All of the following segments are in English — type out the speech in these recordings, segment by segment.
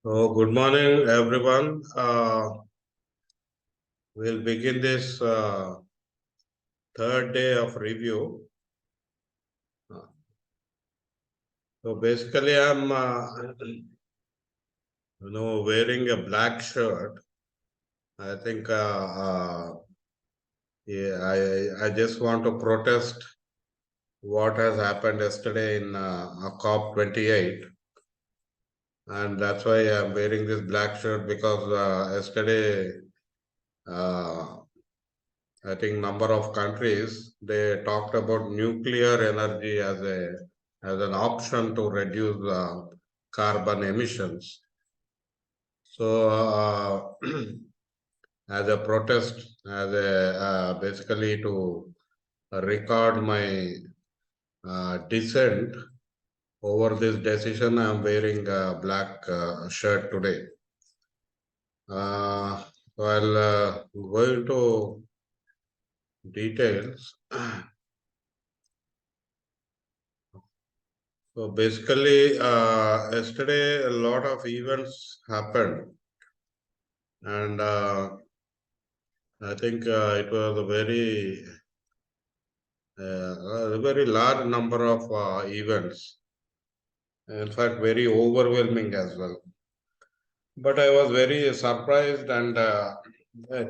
Good morning, everyone. We'll begin this third day of review. So basically, I'm wearing a black shirt. I think yeah, I just want to protest what has happened yesterday in COP28, and that's why I'm wearing this black shirt because yesterday. Uh, I think number of countries they talked about nuclear energy as an option to reduce carbon emissions. So as a protest, as a basically to record my dissent over this decision, I'm wearing a black shirt today. So I'll go into details. So basically, yesterday a lot of events happened, and I think it was a very large number of events. In fact, very overwhelming as well. But I was very surprised, and I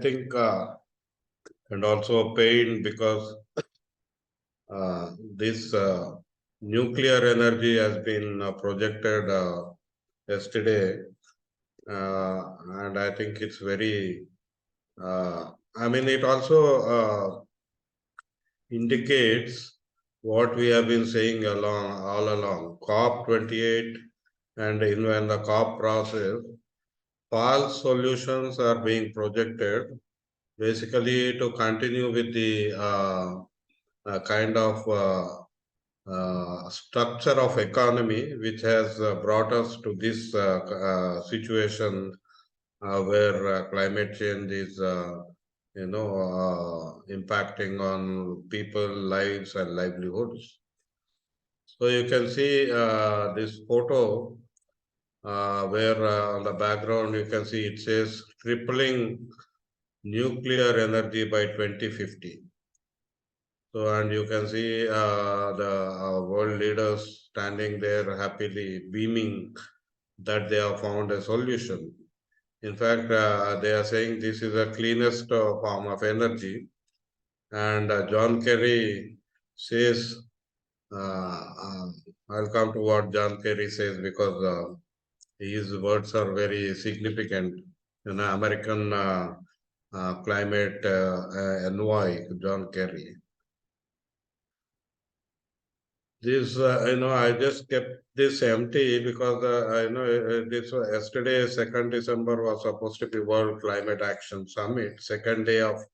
think, and also pained because this nuclear energy has been projected yesterday, and I think it's very I mean, it also indicates what we have been saying all along. COP28 and in the COP process, false solutions are being projected, basically to continue with the kind of structure of economy which has brought us to this situation where climate change is, impacting on people, lives, and livelihoods. So you can see this photo where on the background you can see it says tripling nuclear energy by 2050. So, and you can see the world leaders standing there happily beaming that they have found a solution. In fact, they are saying this is the cleanest form of energy. And John Kerry says, I'll come to what John Kerry says because his words are very significant. American climate envoy, John Kerry. This, I just kept this empty because this yesterday, 2nd December was supposed to be World Climate Action Summit, second day of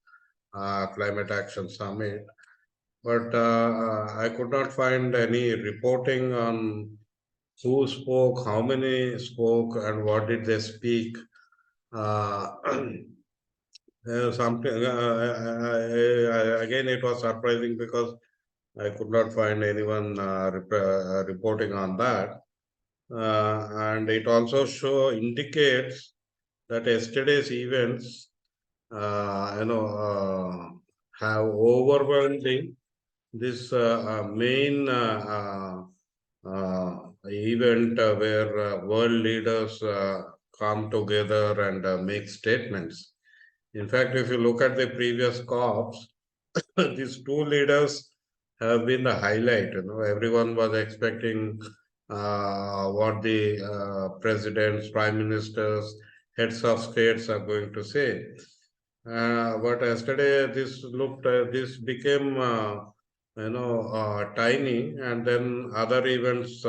Climate Action Summit. But I could not find any reporting on who spoke, how many spoke, and what did they speak. Something again, it was surprising because I could not find anyone reporting on that. And it also indicates that yesterday's events, have overwhelming this main event where world leaders come together and make statements. In fact, if you look at the previous COPs, these two leaders have been the highlight. Everyone was expecting what the presidents, prime ministers, heads of states are going to say. But yesterday, this became, tiny, and then other events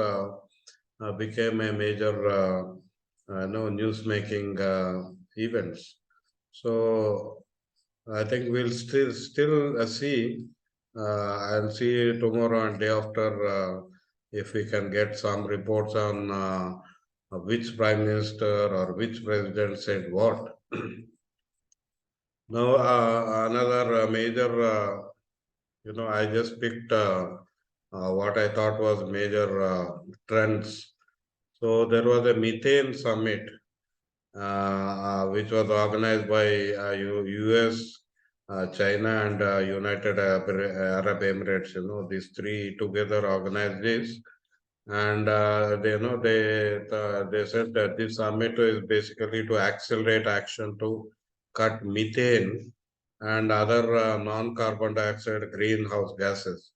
became a major, news-making events. So I think we'll still see. I'll see tomorrow and day after if we can get some reports on which prime minister or which president said what. Now another major, I just picked what I thought was major trends. So there was a methane summit which was organized by US, China, and United Arab Emirates. These three together organized this, and they said that this summit is basically to accelerate action to cut methane and other non-carbon dioxide greenhouse gases.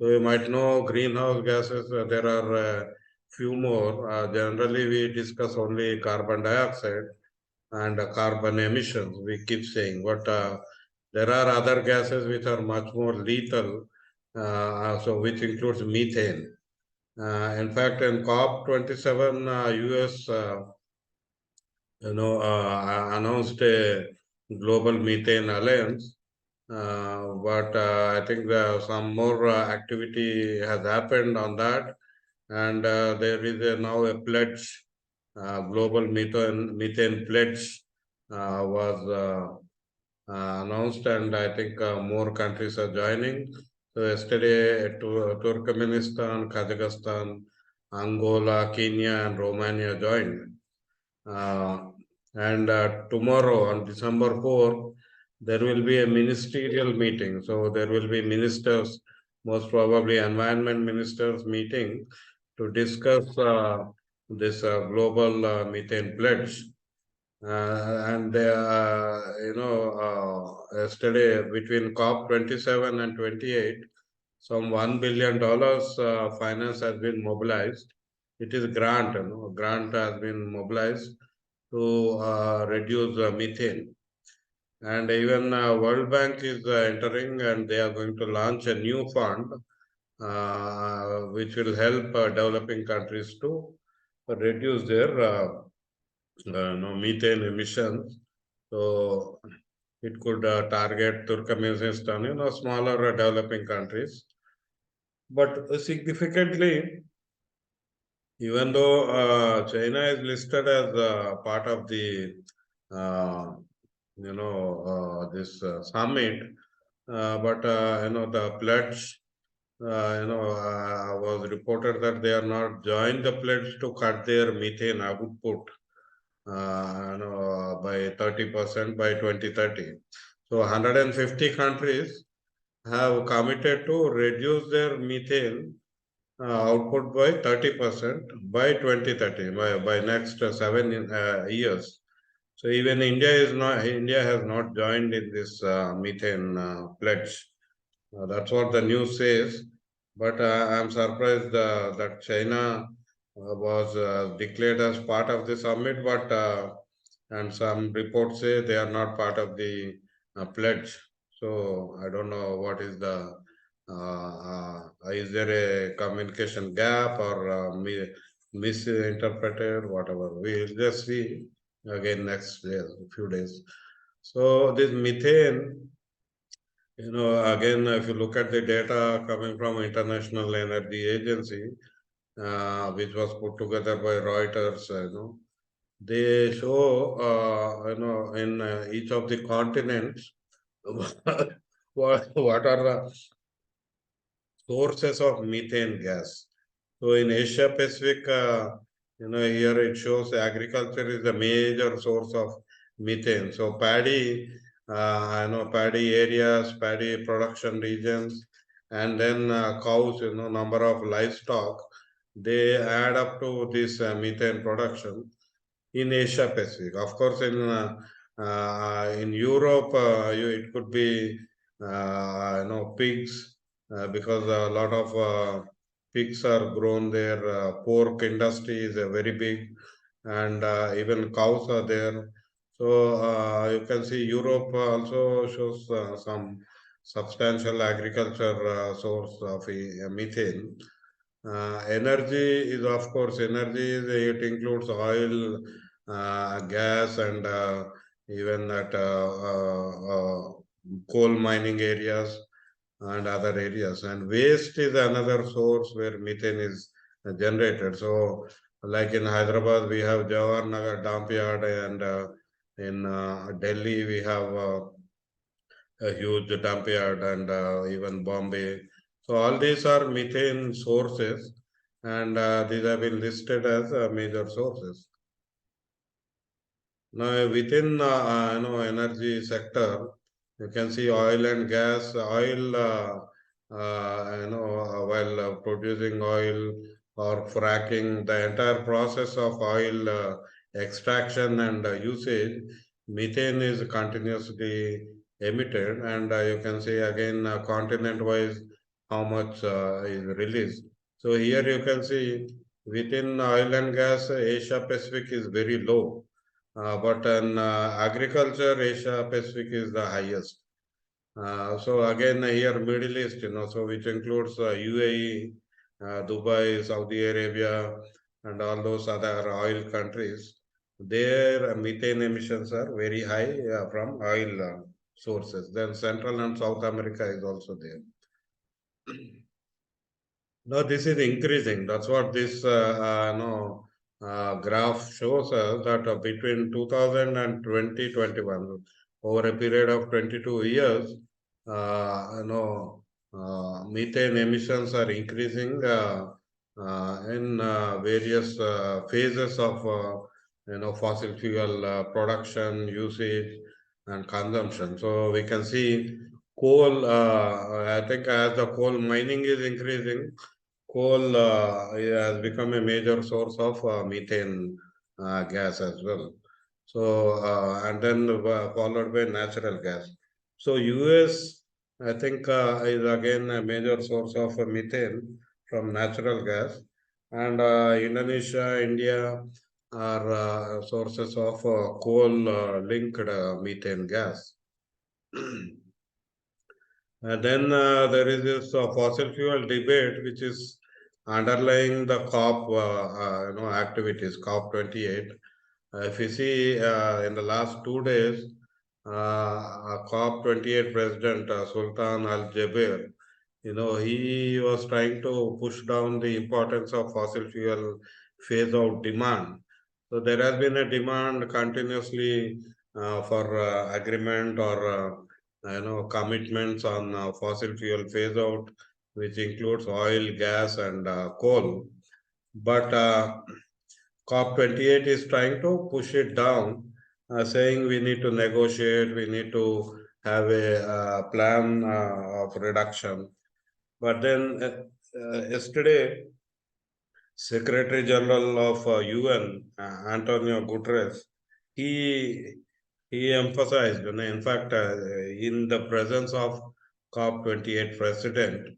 So you might know greenhouse gases. There are few more. Generally, we discuss only carbon dioxide and carbon emissions. We keep saying, but there are other gases which are much more lethal. So which includes methane. In fact, in COP27, US announced a global methane alliance. But I think some more activity has happened on that, and there is now a pledge, global methane pledge was announced, and I think more countries are joining. So yesterday, Turkmenistan, Kazakhstan, Angola, Kenya, and Romania joined. And tomorrow, on December 4th, there will be a ministerial meeting. So there will be ministers, most probably environment ministers meeting to discuss this global methane pledge. And yesterday between COP 27 and 28, some $1 billion finance has been mobilized. It is grant, grant has been mobilized to reduce methane. And even World Bank is entering, and they are going to launch a new fund which will help developing countries to reduce their methane emissions. So it could target Turkmenistan, smaller developing countries. But significantly, even though China is listed as part of the this summit, but the pledge was reported that they are not joined the pledge to cut their methane output by 30% by 2030. So 150 countries have committed to reduce their methane output by 30% by 2030, by next 7 years. So even India has not joined in this methane pledge. That's what the news says. But I'm surprised that China was declared as part of the summit, but and some reports say they are not part of the pledge. So I don't know what is the is there a communication gap or misinterpreted, whatever. We'll just see again next day, few days. So this methane, again, if you look at the data coming from International Energy Agency, which was put together by Reuters, they show, in each of the continents, what are the sources of methane gas. So in Asia Pacific, here it shows agriculture is the major source of methane. So paddy, paddy areas, paddy production regions, and then cows, number of livestock, they add up to this methane production in Asia Pacific. Of course, in Europe, it could be pigs because a lot of pigs are grown there. Pork industry is very big, and even cows are there. So you can see Europe also shows some substantial agriculture source of methane. Energy is, of course, it includes oil, gas, and even at coal mining areas and other areas. And waste is another source where methane is generated. So, like in Hyderabad, we have Jawaharnagar dump yard, and in Delhi, we have a huge dump yard, and even Bombay. So all these are methane sources, and these have been listed as major sources. Now, within energy sector, you can see oil and gas. Oil, while producing oil or fracking, the entire process of oil extraction and usage, methane is continuously emitted, and you can see again continent-wise how much is released. So here you can see within oil and gas, Asia Pacific is very low, but in agriculture, Asia Pacific is the highest. So again, here Middle East, so which includes UAE, Dubai, Saudi Arabia, and all those other oil countries. Their methane emissions are very high from oil sources. Then Central and South America is also there. No, this is increasing. That's what this graph shows us that between 2000 and 2021, over a period of 22 years, methane emissions are increasing in various phases of fossil fuel production, usage, and consumption. So we can see coal. I think as the coal mining is increasing, coal has become a major source of methane gas as well. So, and then followed by natural gas. So, US, I think, is again a major source of methane from natural gas. And Indonesia, India are sources of coal linked methane gas. And then there is this fossil fuel debate, which is underlying the COP, activities, COP 28. If you see in the last 2 days, COP 28 President Sultan Al Jaber, he was trying to push down the importance of fossil fuel phase out demand. So there has been a demand continuously for agreement or commitments on fossil fuel phase out, which includes oil, gas, and coal. But COP 28 is trying to push it down, saying we need to negotiate, we need to have a plan of reduction. But then yesterday, Secretary General of UN, Antonio Guterres, he he emphasized, in fact, in the presence of COP 28 president,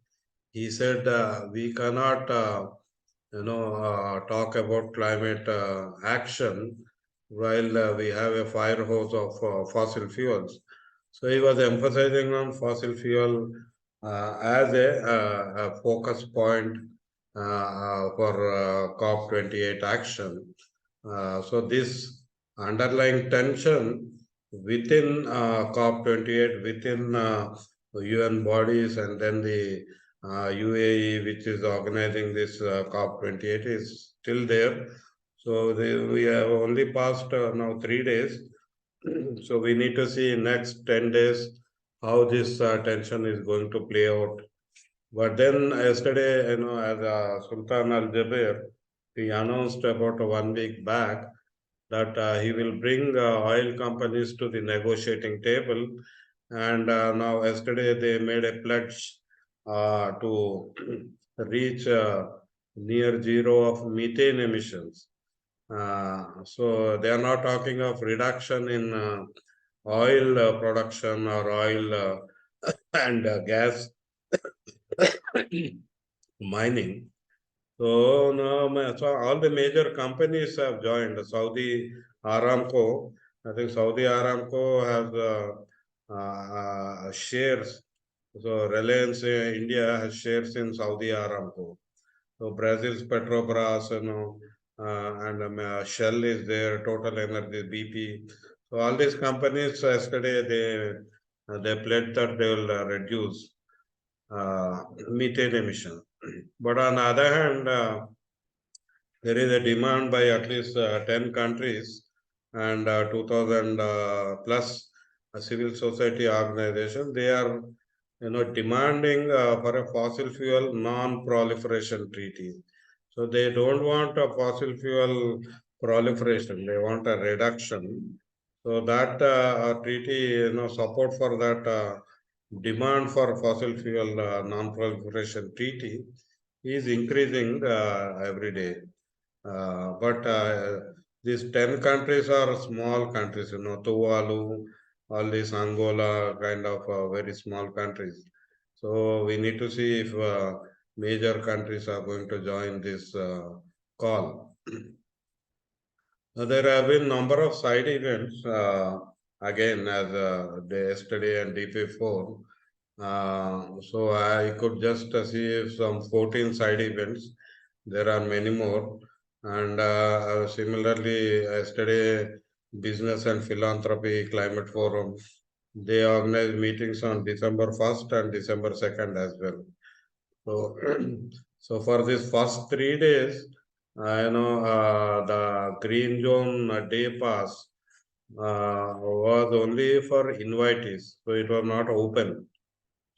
he said we cannot, talk about climate action while we have a fire hose of fossil fuels. So he was emphasizing on fossil fuel as a focus point for COP 28 action. So this underlying tension within COP 28, within UN bodies, and then the UAE, which is organizing this COP 28, is still there. So we have only passed now 3 days. So we need to see next 10 days how this tension is going to play out. But then yesterday, as Sultan Al Jaber, he announced about 1 week back that he will bring oil companies to the negotiating table. And now, yesterday, they made a pledge to reach near zero of methane emissions. So they are not talking of reduction in oil production or oil and gas mining. So now, so all the major companies have joined. Saudi Aramco, I think Saudi Aramco has shares. So Reliance India has shares in Saudi Aramco. So Brazil's Petrobras, and Shell is there, Total Energy, BP. So all these companies yesterday they pledged that they will reduce methane emission. But on the other hand, there is a demand by at least 10 countries and 2000 plus civil society organization. They are demanding for a fossil fuel non-proliferation treaty. So they don't want a fossil fuel proliferation. They want a reduction. So that treaty, support for that demand for fossil fuel non-proliferation treaty is increasing every day. But these 10 countries are small countries, Tuvalu, all these Angola, kind of very small countries. So we need to see if major countries are going to join this call. There have been number of side events, again, as yesterday and day before. So I could just see if some 14 side events. There are many more. And similarly, yesterday, Business and Philanthropy Climate Forum, they organized meetings on December 1st and December 2nd as well. So, so for this first 3 days, the green zone day pass was only for invitees, so it was not open.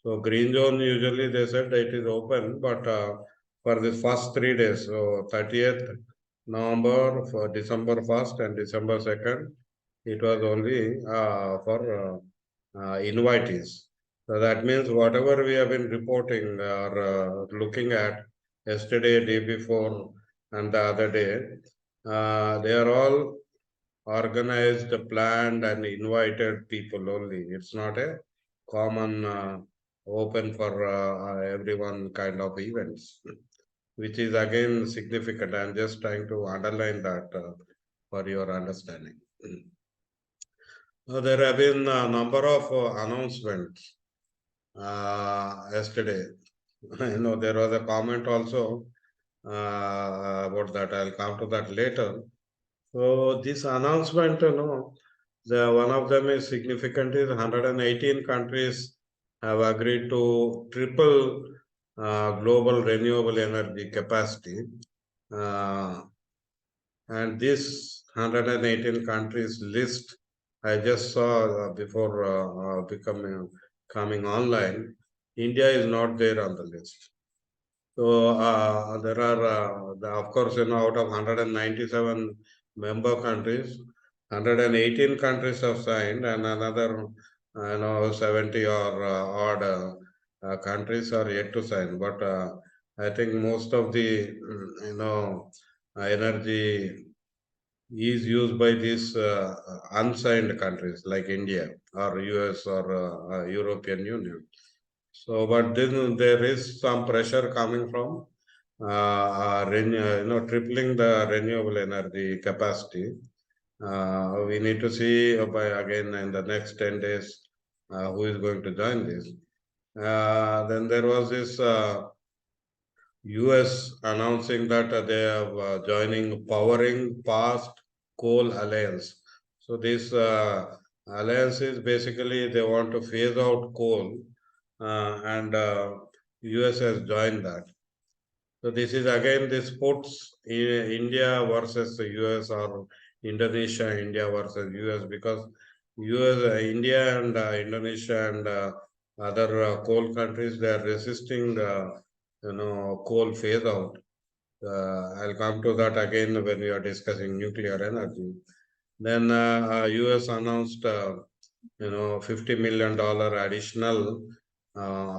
So green zone usually they said it is open, but for the first 3 days, so 30th November, for December 1st and December 2nd, it was only for invitees. So that means whatever we have been reporting or looking at yesterday, day before, and the other day, they are all organized, planned, and invited people only. It's not a common, open for everyone kind of events, which is again significant. I'm just trying to underline that for your understanding. There have been a number of announcements yesterday. There was a comment also about that. I'll come to that later. So this announcement, one of them is significant is 118 countries have agreed to triple global renewable energy capacity. Uh, and this 118 countries list, I just saw before becoming coming online, India is not there on the list. So there are, of course, out of 197 member countries, 118 countries have signed, and another, 70 or odd countries are yet to sign. But I think most of the, energy is used by these unsigned countries like India or US or European Union. So, but then there is some pressure coming from tripling the renewable energy capacity. We need to see by again in the next 10 days who is going to join this. Then there was this US announcing that they are joining Powering Past Coal Alliance. So this alliance is basically they want to phase out coal, and US has joined that. So this is again this puts India versus the US or Indonesia, India versus US, because US, India and Indonesia and other coal countries, they are resisting coal phase out. I'll come to that again when we are discussing nuclear energy. Then US announced $50 million additional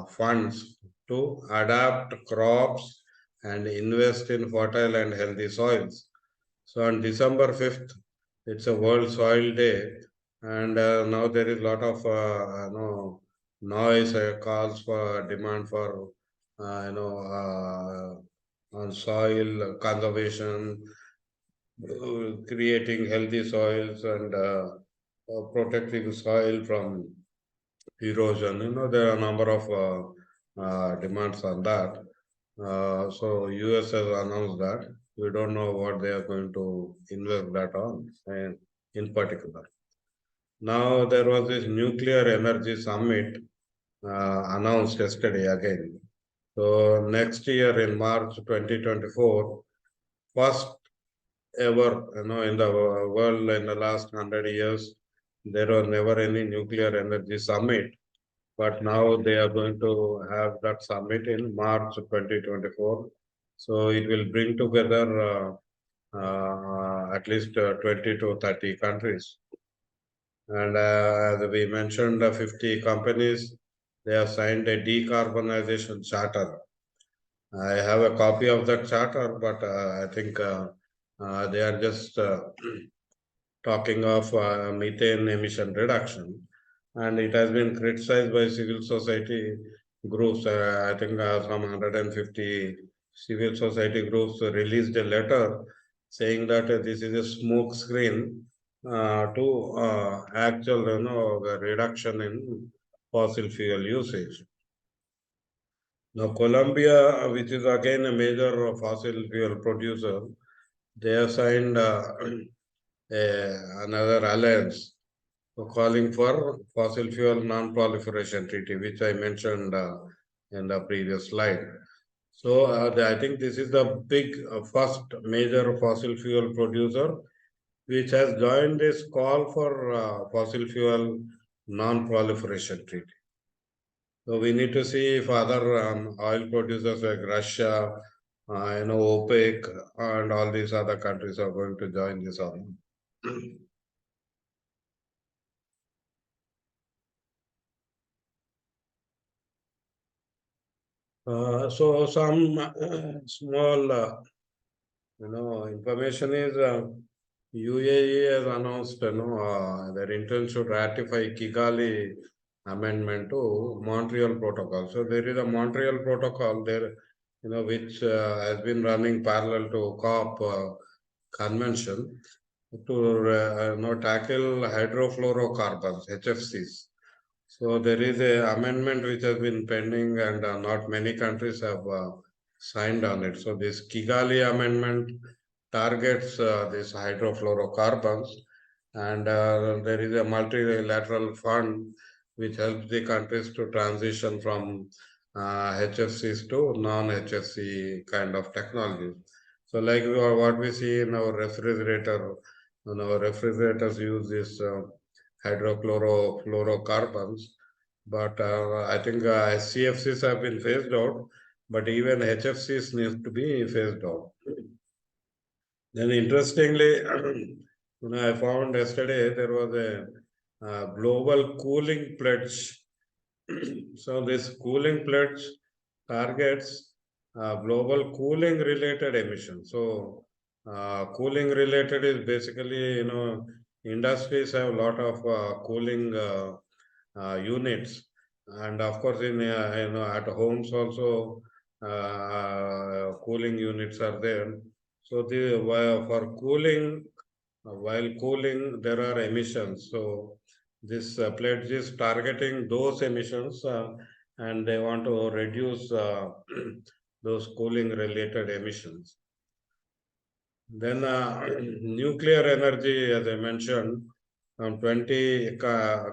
funds to adapt crops and invest in fertile and healthy soils. So on December 5th, it's a World Soil Day, and now there is a lot of noise, calls for demand for on soil conservation, creating healthy soils and protecting soil from erosion. There are a number of demands on that. So US has announced that. We don't know what they are going to invest that on, and in particular. Now there was this nuclear energy summit announced yesterday again. So next year in March 2024, first ever, in the world in the last 100 years, there was never any nuclear energy summit. But now they are going to have that summit in March 2024. So it will bring together at least 20 to 30 countries. And as we mentioned, 50 companies, they have signed a decarbonization charter. I have a copy of that charter, but I think they are just talking of methane emission reduction. And it has been criticized by civil society groups. I think some 150 civil society groups released a letter saying that this is a smoke screen to actual reduction in fossil fuel usage. Now, Colombia, which is again a major fossil fuel producer, they have signed another alliance calling for fossil fuel non-proliferation treaty, which I mentioned in the previous slide. So I think this is the big first major fossil fuel producer which has joined this call for fossil fuel non-proliferation treaty. So we need to see if other oil producers like Russia, OPEC, and all these other countries are going to join this or not. So some small, information is UAE has announced, their intent to ratify Kigali amendment to Montreal Protocol. So there is a Montreal Protocol there, which has been running parallel to COP convention to tackle hydrofluorocarbons (HFCs). So there is a amendment which has been pending, and not many countries have signed on it. So this Kigali amendment targets these hydrofluorocarbons, and there is a multilateral fund which helps the countries to transition from HFCs to non-HFC kind of technologies. So like what we see in our refrigerator, our refrigerators use this hydrofluorocarbons, but I think CFCs have been phased out, but even HFCs need to be phased out. Then interestingly, I found yesterday there was a global cooling pledge. So this cooling pledge targets global cooling related emissions. So cooling related is basically, industries have a lot of cooling units, and of course in at homes also cooling units are there. So the for cooling, while cooling there are emissions. So this pledge is targeting those emissions, and they want to reduce those cooling related emissions. Then nuclear energy, as I mentioned, 20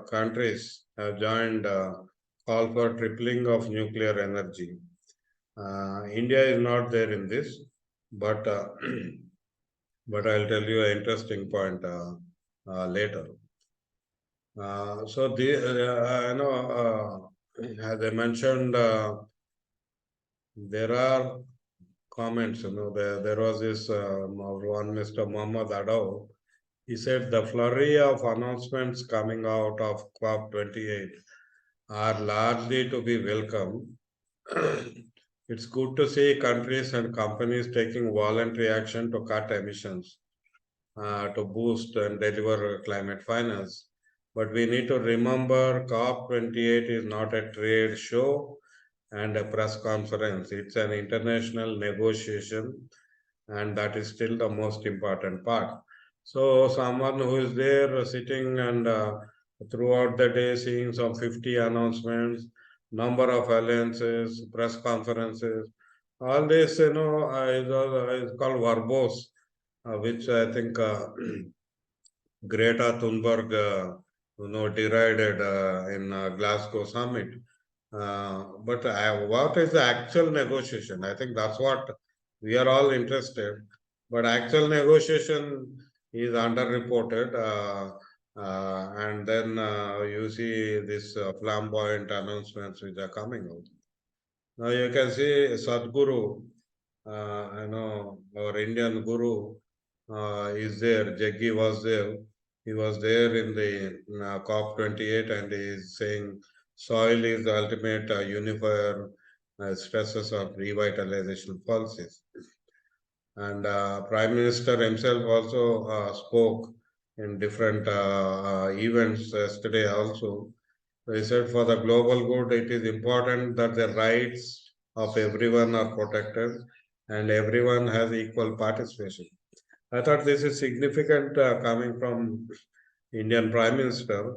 countries have joined call for tripling of nuclear energy. India is not there in this, but but I'll tell you an interesting point later. So the as I mentioned, there are comments. There was this one Mr. Muhammad Adaw. He said the flurry of announcements coming out of COP28 are largely to be welcome. It's good to see countries and companies taking voluntary action to cut emissions, to boost and deliver climate finance. But we need to remember COP28 is not a trade show and a press conference. It's an international negotiation, and that is still the most important part. So someone who is there sitting and throughout the day seeing some 50 announcements, number of alliances, press conferences, all this, is called verbose, which I think Greta Thunberg, derided in Glasgow summit. But what is the actual negotiation? I think that's what we are all interested. But actual negotiation is underreported. And then you see this flamboyant announcements which are coming out. Now you can see Sadhguru, our Indian guru is there, Jaggi was there. He was there in the COP28, and he is saying soil is the ultimate unifier, stresses of revitalization policies. And Prime Minister himself also spoke in different events yesterday also. He said for the global good, it is important that the rights of everyone are protected and everyone has equal participation. I thought this is significant coming from Indian Prime Minister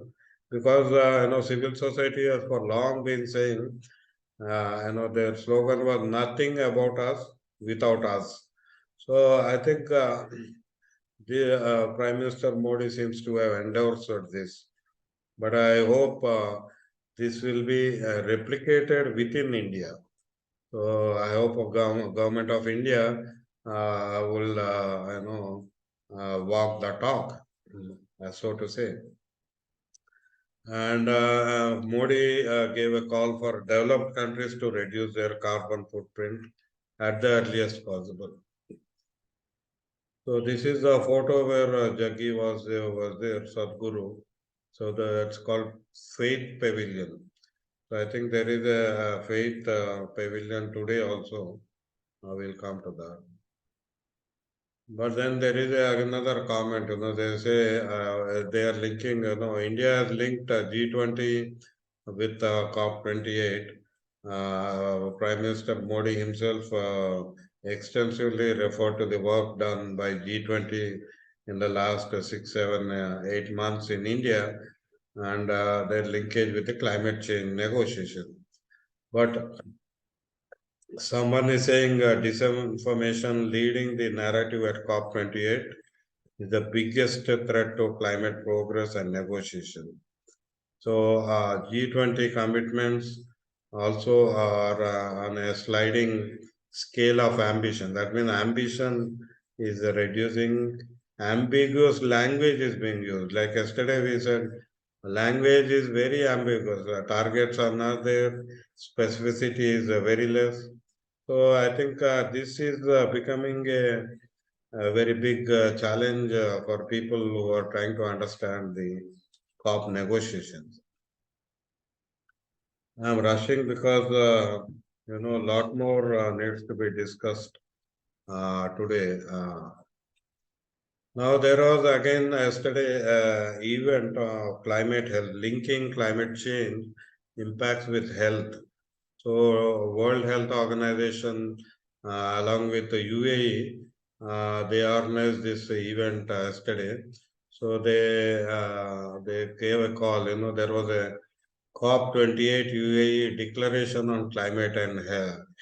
because civil society has for long been saying their slogan was nothing about us without us. So I think the Prime Minister Modi seems to have endorsed this, but I hope this will be replicated within India. So I hope government of India will walk the talk, so to say. And Modi gave a call for developed countries to reduce their carbon footprint at the earliest possible. So this is the photo where Jaggi was there, Sadhguru. So it's called Faith Pavilion. So I think there is a Faith Pavilion today also. We'll come to that. But then there is another comment, they say they are linking, India has linked G20 with COP28. Prime Minister Modi himself extensively referred to the work done by G20 in the last 6, 7, 8 months in India and their linkage with the climate change negotiation. But someone is saying disinformation leading the narrative at COP28 is the biggest threat to climate progress and negotiation. So G20 commitments also are on a sliding scale of ambition. That means ambition is reducing. Ambiguous language is being used. Like yesterday we said, language is very ambiguous. Targets are not there. Specificity is very less. So I think this is becoming a very big challenge for people who are trying to understand the COP negotiations. I'm rushing because a lot more needs to be discussed today. Now there was again yesterday event of climate health, linking climate change impacts with health. So World Health Organization, along with the UAE, they organized this event yesterday. So they gave a call. There was a COP28 UAE Declaration on Climate and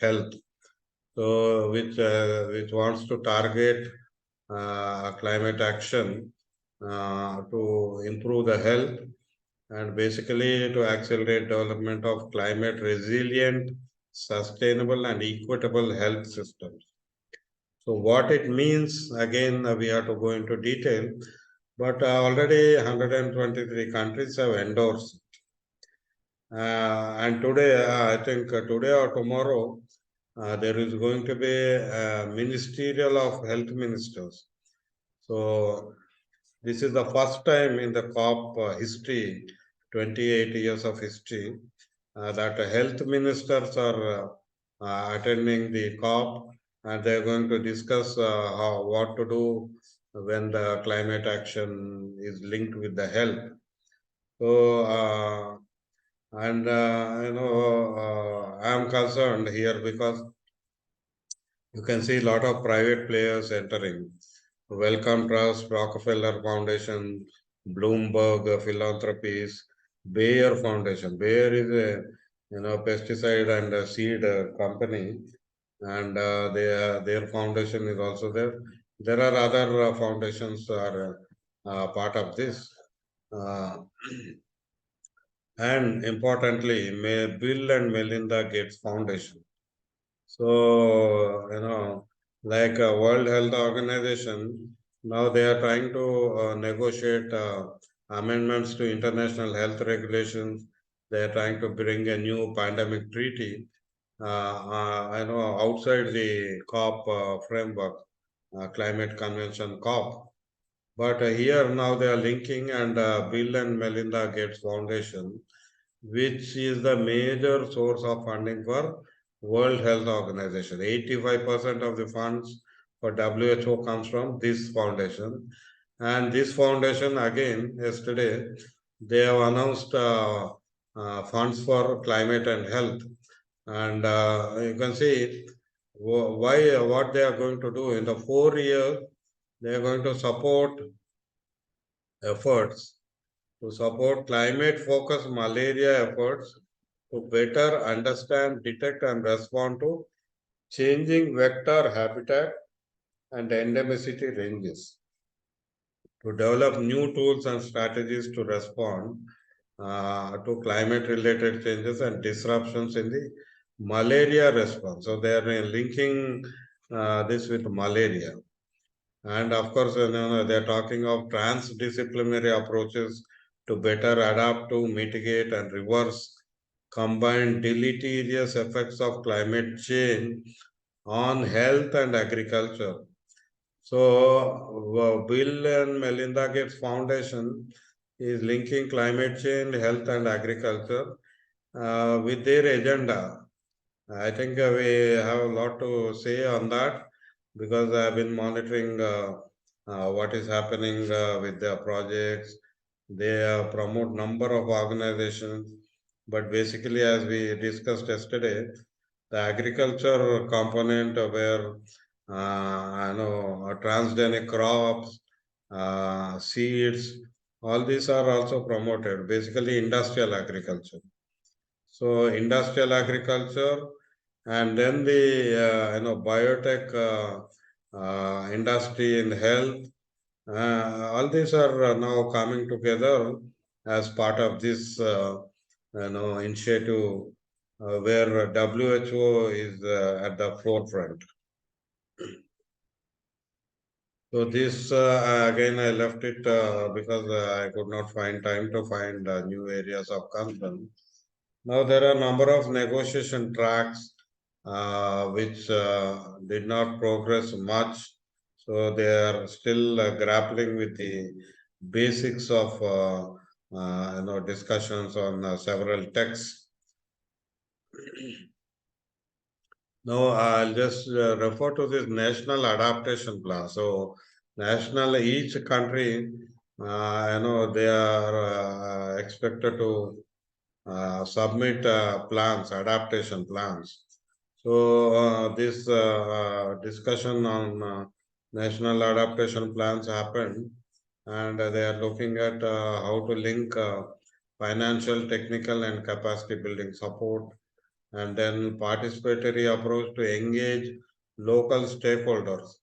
Health. So which wants to target climate action to improve the health and basically to accelerate development of climate resilient, sustainable and equitable health systems. So what it means, again, we have to go into detail, but already 123 countries have endorsed. And today, I think today or tomorrow, there is going to be a ministerial of health ministers. So this is the first time in the COP history, 28 years of history, that health ministers are attending the COP and they're going to discuss what to do when the climate action is linked with the health. So, I'm concerned here because you can see a lot of private players entering. Wellcome Trust, Rockefeller Foundation, Bloomberg Philanthropies, Bayer Foundation. Bayer is a pesticide and a seed company, and their foundation is also there. There are other foundations are part of this, and importantly, Bill and Melinda Gates Foundation. So, like World Health Organization, now they are trying to negotiate amendments to international health regulations. They are trying to bring a new pandemic treaty, outside the COP framework, Climate Convention COP. But here now they are linking, and Bill and Melinda Gates Foundation, which is the major source of funding for World Health Organization. 85% of the funds for WHO comes from this foundation. And this foundation, again, yesterday, they have announced funds for climate and health. And you can see why what they are going to do in the 4 years. They are going to support efforts to support climate focused malaria efforts to better understand, detect, and respond to changing vector habitat and endemicity ranges, to develop new tools and strategies to respond to climate related changes and disruptions in the malaria response. So they are linking this with malaria. And of course, they're talking of transdisciplinary approaches to better adapt to mitigate and reverse combined deleterious effects of climate change on health and agriculture. So, Bill and Melinda Gates Foundation is linking climate change, health, and agriculture with their agenda. I think we have a lot to say on that because I've been monitoring what is happening with their projects. They promote number of organizations, but basically, as we discussed yesterday, the agriculture component where I know transgenic crops, seeds, all these are also promoted. Basically, industrial agriculture. So industrial agriculture, and then the biotech industry and health. All these are now coming together as part of this initiative where WHO is at the forefront. So this again I left it because I could not find time to find new areas of concern. Now there are a number of negotiation tracks which did not progress much. So they are still grappling with the basics of discussions on several texts. Now I'll just refer to this national adaptation plan. So each country, they are expected to submit plans, adaptation plans. So this discussion on national adaptation plans happened, and they are looking at how to link financial, technical, and capacity building support, and then participatory approach to engage local stakeholders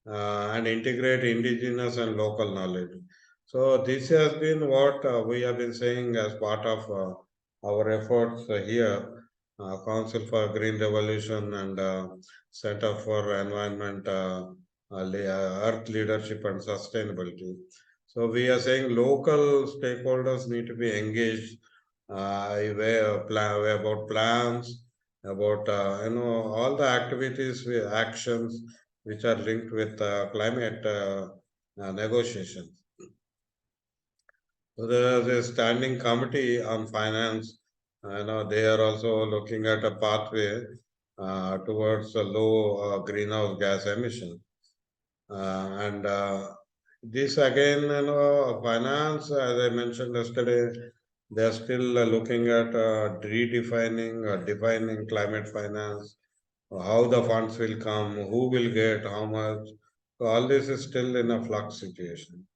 and integrate indigenous and local knowledge. So this has been what we have been saying as part of our efforts here, Council for Green Revolution and Center for Environment, Earth Leadership and Sustainability. So we are saying local stakeholders need to be engaged about plans, about all the activities, actions which are linked with climate negotiations. So there is a standing committee on finance. They are also looking at a pathway towards a low greenhouse gas emission. And this again, finance, as I mentioned yesterday, they are still looking at redefining or defining climate finance, how the funds will come, who will get how much. So all this is still in a flux situation.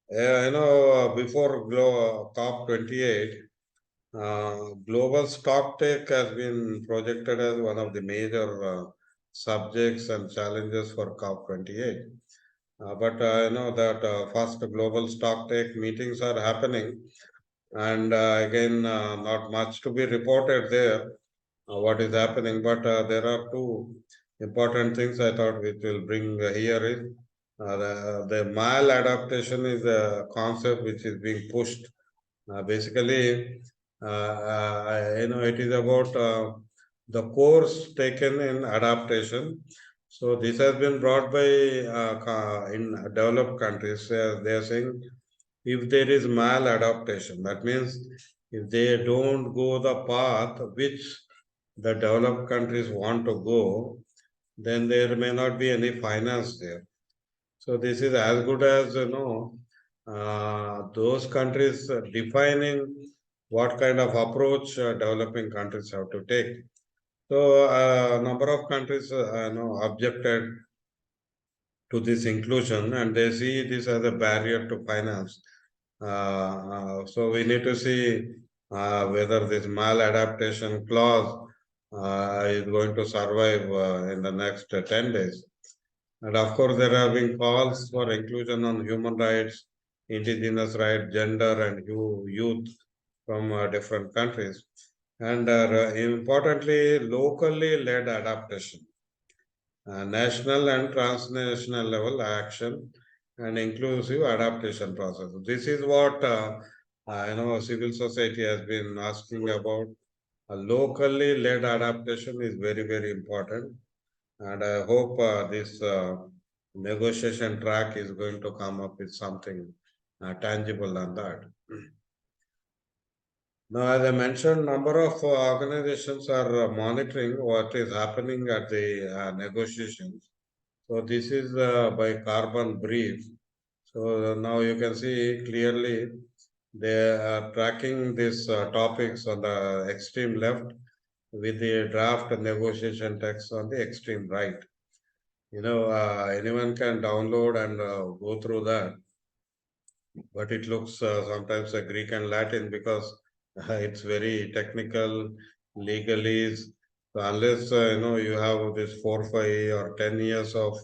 Before COP28, global stock take has been projected as one of the major subjects and challenges for COP28. But I know that first global stock take meetings are happening, and again, not much to be reported there, what is happening. But there are two important things I thought which will bring here is the maladaptation is a concept which is being pushed. Basically, it is about the course taken in adaptation So this has been brought by in developed countries. They are saying if there is maladaptation, that means if they don't go the path which the developed countries want to go, then there may not be any finance there. So this is as good as those countries defining what kind of approach developing countries have to take. So a number of countries objected to this inclusion, and they see this as a barrier to finance. So we need to see whether this maladaptation clause is going to survive in the next 10 days. And of course, there have been calls for inclusion on human rights, indigenous rights, gender, and youth from different countries. And importantly, locally led adaptation, national and transnational level action, and inclusive adaptation process. This is what civil society has been asking about. A locally led adaptation is very, very important, and I hope this negotiation track is going to come up with something tangible on that. Now, as I mentioned, number of organizations are monitoring what is happening at the negotiations. So this is by Carbon Brief. So now you can see clearly they are tracking these topics on the extreme left with the draft negotiation text on the extreme right. Anyone can download and go through that, but it looks sometimes Greek and Latin because it's very technical, legalese. So unless you have this 4, 5, or 10 years of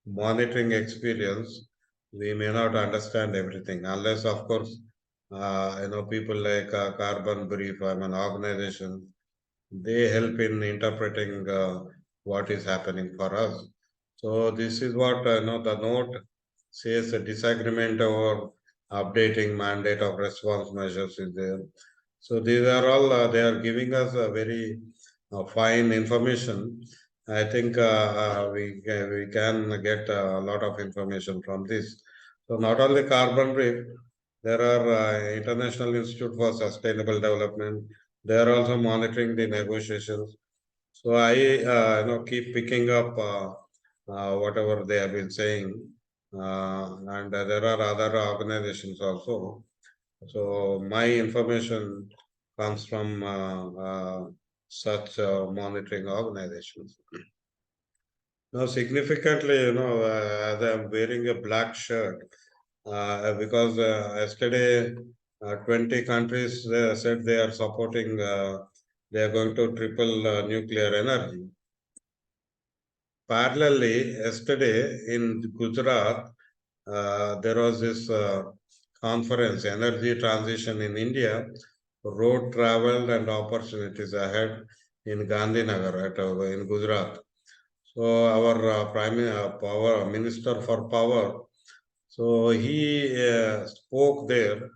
monitoring experience, we may not understand everything. Unless, of course, people like Carbon Brief, I'm an organization, they help in interpreting what is happening for us. So this is what the note says: a disagreement over updating mandate of response measures is there. So these are all they are giving us a very fine information. I think we can get a lot of information from this. So not only Carbon Brief, there are International Institute for Sustainable Development. They are also monitoring the negotiations. So I keep picking up whatever they have been saying, and there are other organizations also. So my information comes from such monitoring organizations. Now, significantly, as I'm wearing a black shirt, because yesterday 20 countries said they are supporting, they are going to triple nuclear energy. Parallelly, yesterday in Gujarat, there was this conference, Energy Transition in India, Road Travel and Opportunities Ahead in Gandhinagar in Gujarat. So our Power Minister for Power, so he spoke there,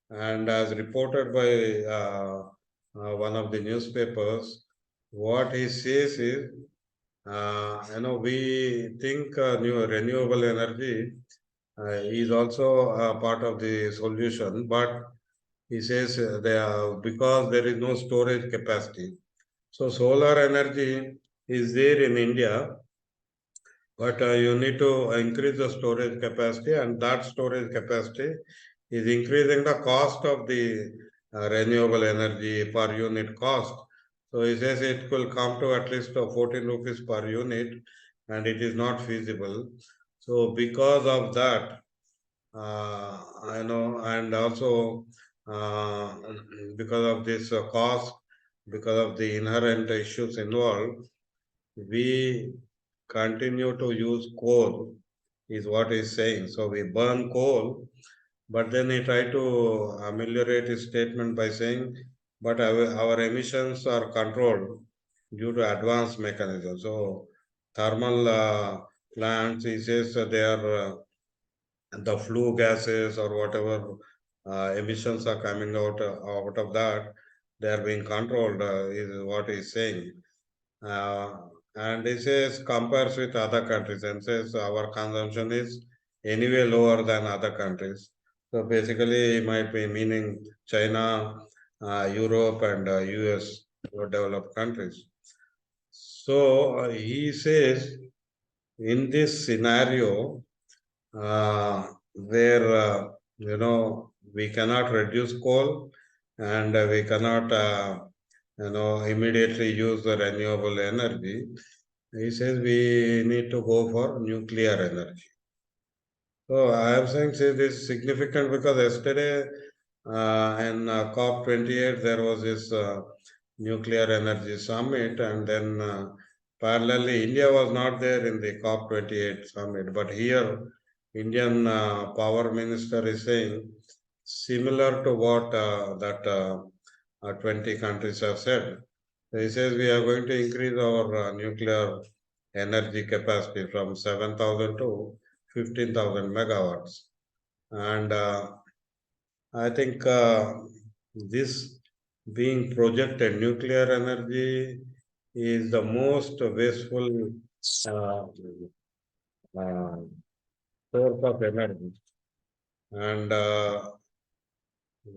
and as reported by one of the newspapers, what he says is, we think new renewable energy is also a part of the solution, but he says because there is no storage capacity. So solar energy is there in India, but you need to increase the storage capacity, and that storage capacity is increasing the cost of the renewable energy per unit cost. So he says it will come to at least 14 rupees per unit, and it is not feasible. So because of that, and also uh, because of this cost, because of the inherent issues involved, we continue to use coal, is what he's saying. So we burn coal, but then he tried to ameliorate his statement by saying, but our emissions are controlled due to advanced mechanisms. So thermal plants, he says they are the flue gases or whatever emissions are coming out of that, they are being controlled, is what he's saying. Uh, And he says compares with other countries and says our consumption is anyway lower than other countries. So basically, it might be meaning China, Europe, and US developed countries. So he says in this scenario, where we cannot reduce coal and we cannot immediately use the renewable energy. He says we need to go for nuclear energy. So I am saying say this is significant because yesterday in COP28 there was this nuclear energy summit, and then parallelly India was not there in the COP28 summit, but here Indian power minister is saying similar to what that 20 countries have said. He says we are going to increase our nuclear energy capacity from 7,000 to 15,000 megawatts. And I think this being projected, nuclear energy is the most wasteful uh, uh, source of energy. And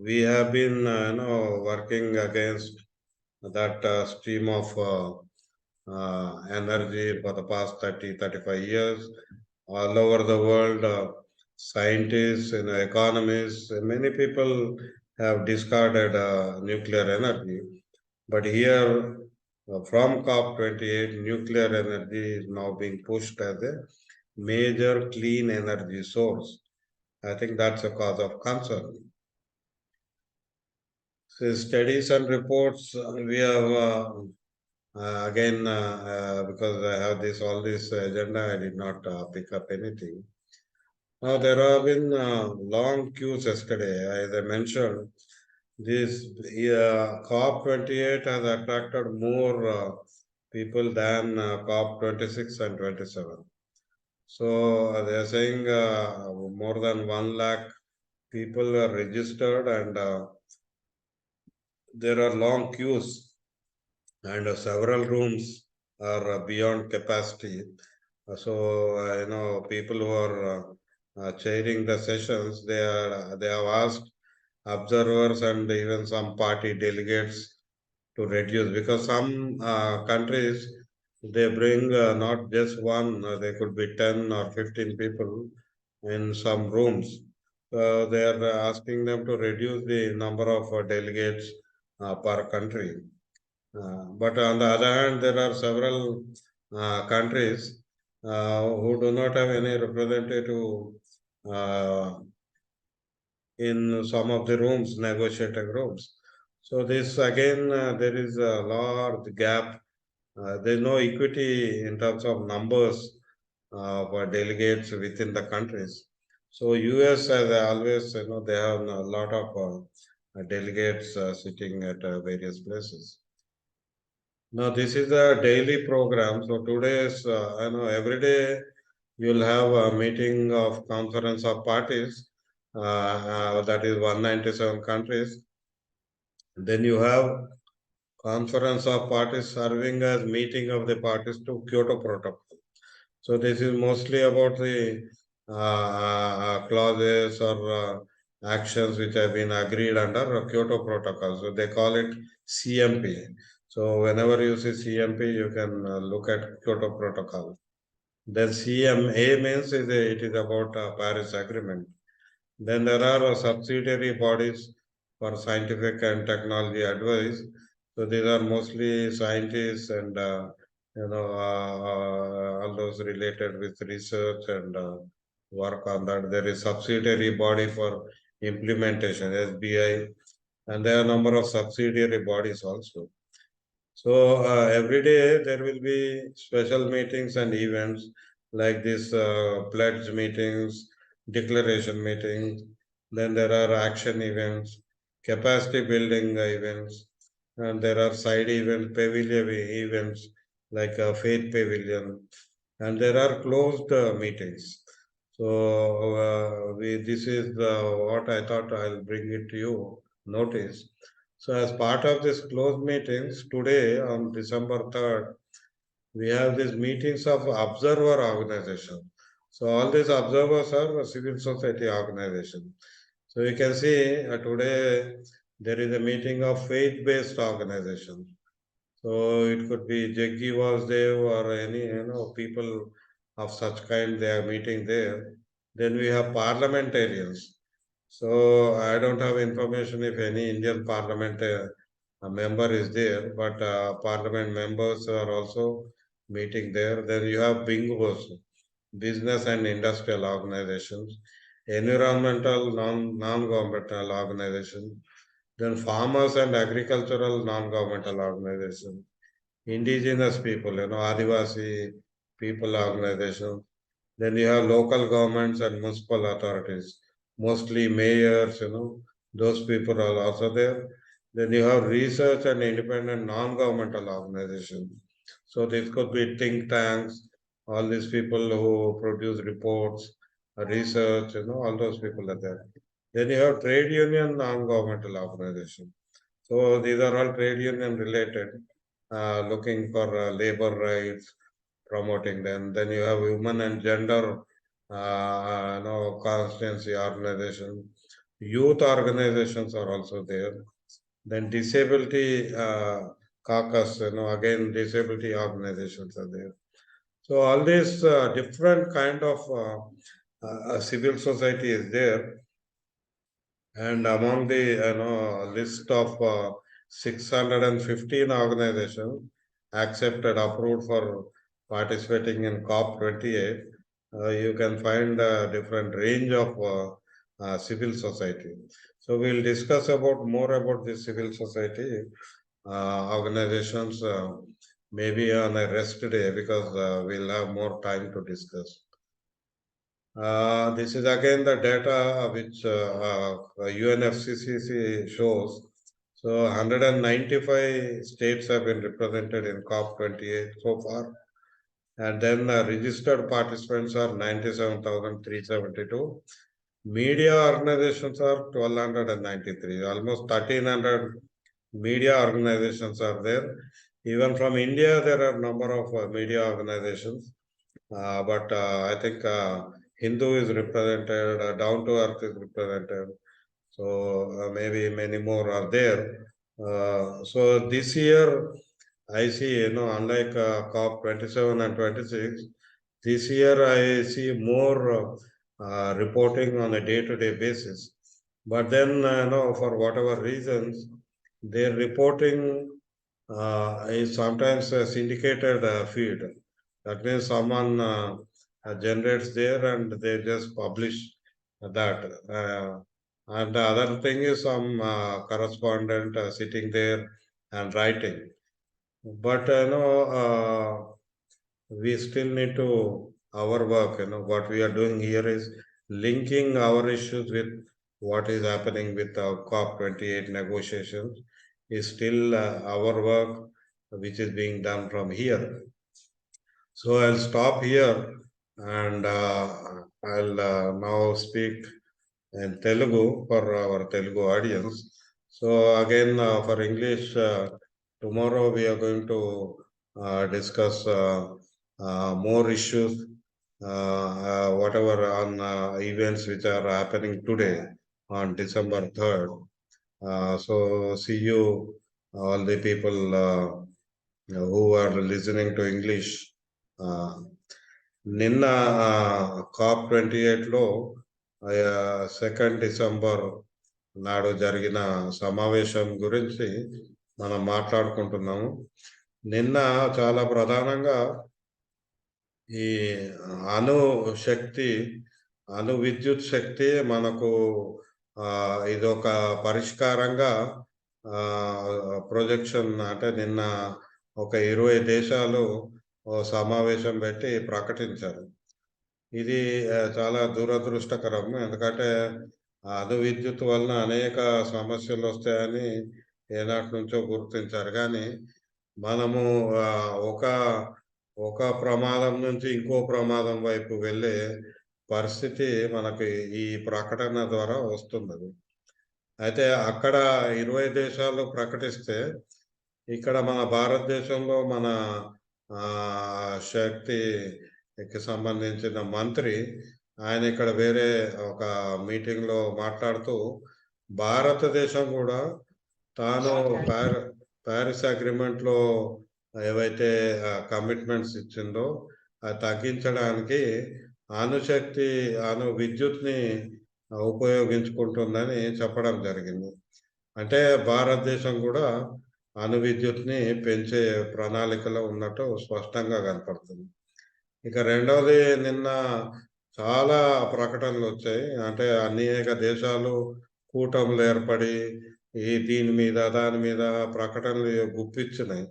we have been, working against that stream of energy for the past 30, 35 years. All over the world, scientists and economists, and many people have discarded nuclear energy. But here, from COP28, nuclear energy is now being pushed as a major clean energy source. I think that's a cause of concern. So studies and reports, we have again, because I have this all this agenda, I did not pick up anything. Now there have been long queues yesterday. As I mentioned, this COP28 has attracted more people than COP26 and 27. So they are saying more than 1 lakh people are registered, and there are long queues, and several rooms are beyond capacity. People who are chairing the sessions, they have asked observers and even some party delegates to reduce, because some countries they bring not just one, they could be 10 or 15 people in some rooms. They are asking them to reduce the number of delegates per country. But on the other hand, there are several countries who do not have any representative uh, in some of the rooms, negotiating rooms. So this again, there is a large gap. There is no equity in terms of numbers for delegates within the countries. So US, as I always, they have a lot of delegates sitting at various places. Now, this is a daily program. So today's, every day you'll have a meeting of conference of parties. That is 197 countries. Then you have conference of parties serving as meeting of the parties to Kyoto Protocol. So this is mostly about the clauses or actions which have been agreed under Kyoto Protocol. So they call it CMP. So whenever you see CMP, you can look at Kyoto Protocol. Then CMA means it is about Paris Agreement. Then there are subsidiary bodies for scientific and technology advice. So these are mostly scientists and all those related with research and work on that. There is subsidiary body for implementation, SBI, and there are a number of subsidiary bodies also. So every day there will be special meetings and events like this pledge meetings, declaration meetings. Then there are action events, capacity building events, and there are side events, pavilion events like a faith pavilion, and there are closed meetings. So this is what I thought I'll bring it to you notice. So as part of this closed meetings today on December 3rd, we have these meetings of observer organization. So all these observers are civil society organization. So you can see today there is a meeting of faith-based organization. So it could be Jaggi Vasudev or any people of such kind. They are meeting there. Then we have parliamentarians. So I don't have information if any Indian parliament a member is there, but parliament members are also meeting there. Then you have bingos, business and industrial organizations, environmental non-governmental organizations, then farmers and agricultural non-governmental organizations, indigenous people, Adivasi people organizations. Then you have local governments and municipal authorities, mostly mayors, those people are also there. Then you have research and independent non-governmental organizations. So this could be think tanks, all these people who produce reports, research, all those people are there. Then you have trade union non-governmental organizations. So these are all trade union related, looking for labor rights, promoting them. Then you have women and gender, constituency organization. Youth organizations are also there. Then disability caucus, again disability organizations are there. So all these different kind of civil society is there, and among the list of 615 organizations accepted, approved for participating in COP28, you can find a different range of civil society. So we'll discuss about more about the civil society organizations maybe on a rest day, because we'll have more time to discuss. This is again the data which UNFCCC shows. So 195 states have been represented in COP28 so far. And then registered participants are 97,372. Media organizations are 1,293. Almost 1,300 media organizations are there. Even from India, there are a number of media organizations. But I think Hindu is represented, Down to Earth is represented. So maybe many more are there. So this year, I see, unlike COP27 and 26, this year I see more reporting on a day-to-day basis. But then, for whatever reasons, their reporting is sometimes a syndicated feed. That means someone generates there and they just publish that. And the other thing is some correspondent sitting there and writing. But we still need to our work. What we are doing here is linking our issues with what is happening with the COP28 negotiations. Is still our work, which is being done from here. So I'll stop here, and I'll now speak in Telugu for our Telugu audience. So again, for English, tomorrow we are going to discuss more issues, whatever on events which are happening today on December 3rd. So see you, all the people who are listening to English. నిన్న COP28లో 2nd December నాడు జరిగిన సమావేశం గురించి మనం మాట్లాడుకుంటున్నాము. నిన్న చాలా ప్రధానంగా ఈ అణు శక్తి, అణు విద్యుత్ శక్తి మనకు ఇదొక పరిష్కారంగా ప్రొజెక్షన్, అంటే నిన్న ఒక 20 దేశాలు సమావేశం పెట్టి ప్రకటించారు. ఇది చాలా దురదృష్టకరం. ఎందుకంటే అణు విద్యుత్ వలన అనేక సమస్యలు వస్తాయని ఏనాటి నుంచో గుర్తించారు. కానీ మనము ఒక ఒక ప్రమాదం నుంచి ఇంకో ప్రమాదం వైపు వెళ్ళే పరిస్థితి మనకి ఈ ప్రకటన ద్వారా వస్తున్నది. అయితే అక్కడ 20 దేశాలు ప్రకటిస్తే, ఇక్కడ మన భారతదేశంలో మన శక్తికి సంబంధించిన మంత్రి ఆయన ఇక్కడ వేరే ఒక మీటింగ్‌లో మాట్లాడుతూ, భారతదేశం గూడా తాను ప్యార్ ప్యారిస్ అగ్రీమెంట్‌లో ఏవైతే కమిట్మెంట్స్ ఇచ్చిందో, అది తగ్గించడానికి అణుశక్తి, విద్యుత్‌ని ఉపయోగించుకుంటుందని చెప్పడం జరిగింది. అంటే భారతదేశం గూడా విద్యుత్‌ని పెంచే ప్రణాళికలో ఉన్నట్టు స్పష్టంగా కనపడుతుంది. ఇక రెండవది, నిన్న చాలా ప్రకటనలొచ్చాయి. అంటే అనేక దేశాలు కూటములు ఏర్పడి, దీని మీద, దాని మీద ప్రకటనలు గుప్పించినాయి.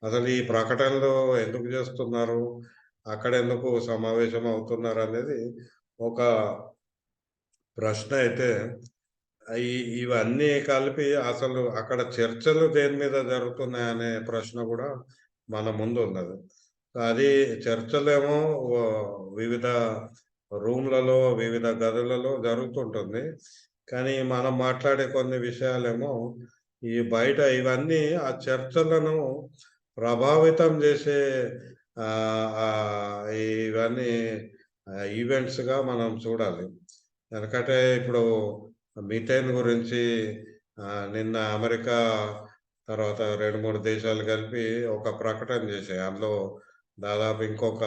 అసలు ఈ ప్రకటనలు ఎందుకు జేస్తున్నారు? అక్కడెందుకు సమావేశం అవుతున్నారనేది ఒక ప్రశ్న అయితే, ఇవన్నీ కలిపి అసలు అక్కడ చర్చలు దేని మీద జరుగుతున్నాయనే ప్రశ్న గూడా మన ముందున్నది. అది చర్చలేమో వ వివిధ రూమ్‌లలో, వివిధ గదులలో జరుగుతుంటుంది. కానీ మనం మాట్లాడే కొన్ని విషయాలేమో ఈ బయట ఇవన్నీ ఆ చర్చలను ప్రభావితం జేసే ఇవన్నీ ఈవెంట్స్‌గా మనం చూడాలి. ఎందుకంటే ఇప్పుడు మీథేన్ గురించి నిన్న అమెరికా తర్వాత 2, 3 దేశాలు కలిపి ఒక ప్రకటన చేశాయి. అందులో దాదాపు ఇంకొక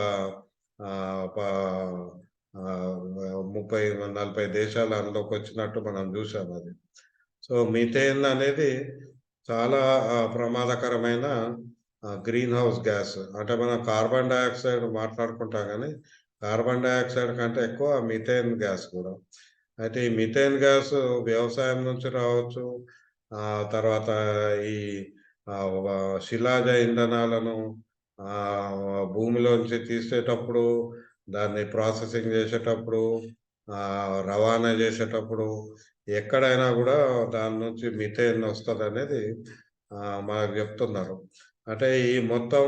ఆహ్, ప 30, 40 దేశాలు అందులోకొచ్చినట్టు మనం చూసాం అది. సో, మీథేన్ అనేది చాలా ప్రమాదకరమైన గ్రీన్ హౌస్ గ్యాస్. అంటే మనం కార్బన్ డయాక్సైడ్ మాట్లాడుకుంటాం గానీ, కార్బన్ డయాక్సైడ్ కంటే ఎక్కువ మీథేన్ గ్యాస్ గూడా. అయితే ఈ మీథేన్ గ్యాసు వ్యవసాయం నుంచి రావచ్చు. తర్వాత ఈ వ శిలాజ ఇంధనాలను భూమిలోంచి తీసేటప్పుడు, దాన్ని ప్రాసెసింగ్ జేసేటప్పుడు, రవాణా జేసేటప్పుడు, ఎక్కడైనా గూడా దాని నుంచి మీథేన్ ఒస్తదనేది మనకు జెప్తున్నారు. అంటే ఈ మొత్తం